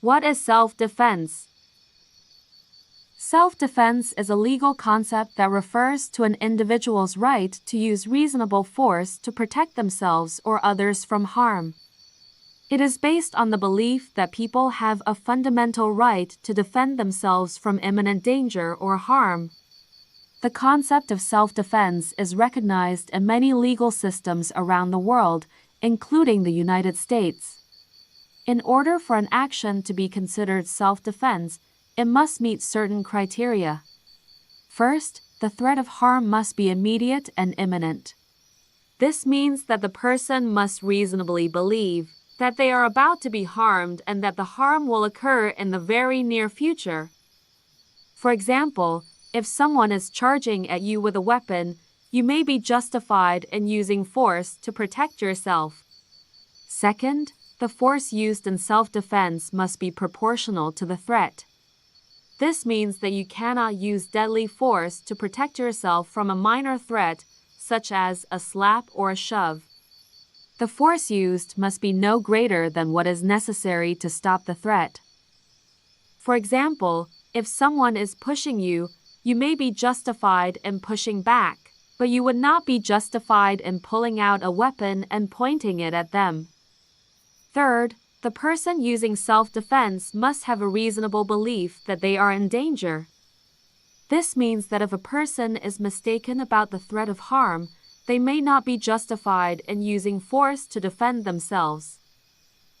What is self-defense? Self-defense is a legal concept that refers to an individual's right to use reasonable force to protect themselves or others from harm. It is based on the belief that people have a fundamental right to defend themselves from imminent danger or harm. The concept of self-defense is recognized in many legal systems around the world, including the United States. In order for an action to be considered self-defense, it must meet certain criteria. First, the threat of harm must be immediate and imminent. This means that the person must reasonably believe that they are about to be harmed and that the harm will occur in the very near future. For example, if someone is charging at you with a weapon, you may be justified in using force to protect yourself. Second, the force used in self-defense must be proportional to the threat. This means that you cannot use deadly force to protect yourself from a minor threat, such as a slap or a shove. The force used must be no greater than what is necessary to stop the threat. For example, if someone is pushing you, you may be justified in pushing back, but you would not be justified in pulling out a weapon and pointing it at them. Third, the person using self-defense must have a reasonable belief that they are in danger. This means that if a person is mistaken about the threat of harm, they may not be justified in using force to defend themselves.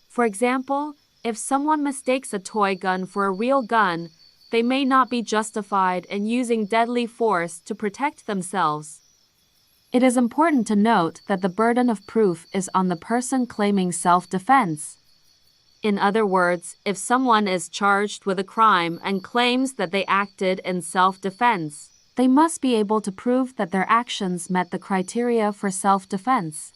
For example, if someone mistakes a toy gun for a real gun, they may not be justified in using deadly force to protect themselves. It is important to note that the burden of proof is on the person claiming self-defense. In other words, if someone is charged with a crime and claims that they acted in self-defense, they must be able to prove that their actions met the criteria for self-defense.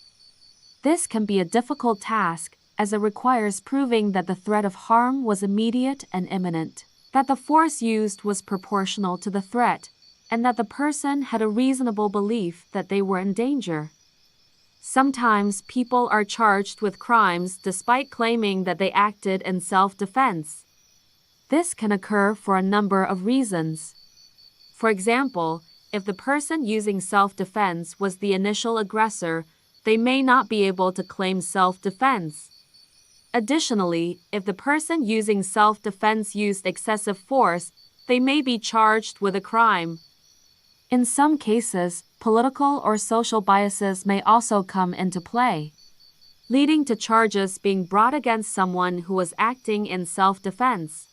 This can be a difficult task, as it requires proving that the threat of harm was immediate and imminent, that the force used was proportional to the threat, and that the person had a reasonable belief that they were in danger. Sometimes people are charged with crimes despite claiming that they acted in self-defense. This can occur for a number of reasons. For example, if the person using self-defense was the initial aggressor, they may not be able to claim self-defense. Additionally, if the person using self-defense used excessive force, they may be charged with a crime. In some cases, political or social biases may also come into play, leading to charges being brought against someone who was acting in self-defense.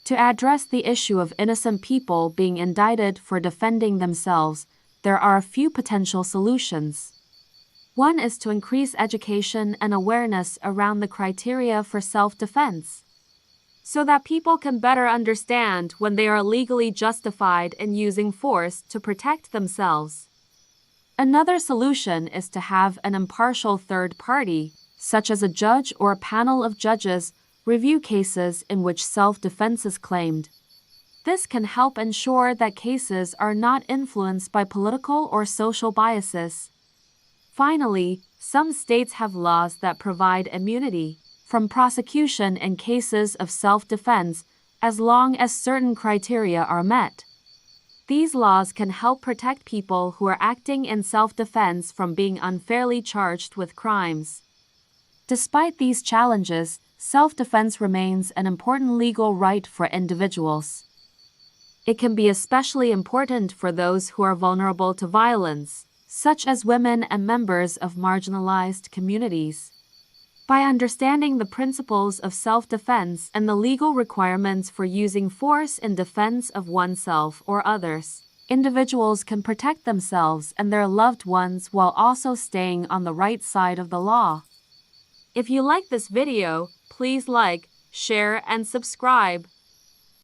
To address the issue of innocent people being indicted for defending themselves, there are a few potential solutions. One is to increase education and awareness around the criteria for self-defense, so that people can better understand when they are legally justified in using force to protect themselves. Another solution is to have an impartial third party, such as a judge or a panel of judges, review cases in which self-defense is claimed. This can help ensure that cases are not influenced by political or social biases. Finally, some states have laws that provide immunity from prosecution in cases of self-defense as long as certain criteria are met. These laws can help protect people who are acting in self-defense from being unfairly charged with crimes. Despite these challenges, self-defense remains an important legal right for individuals. It can be especially important for those who are vulnerable to violence, such as women and members of marginalized communities. By understanding the principles of self-defense and the legal requirements for using force in defense of oneself or others, individuals can protect themselves and their loved ones while also staying on the right side of the law. If you like this video, please like, share, and subscribe.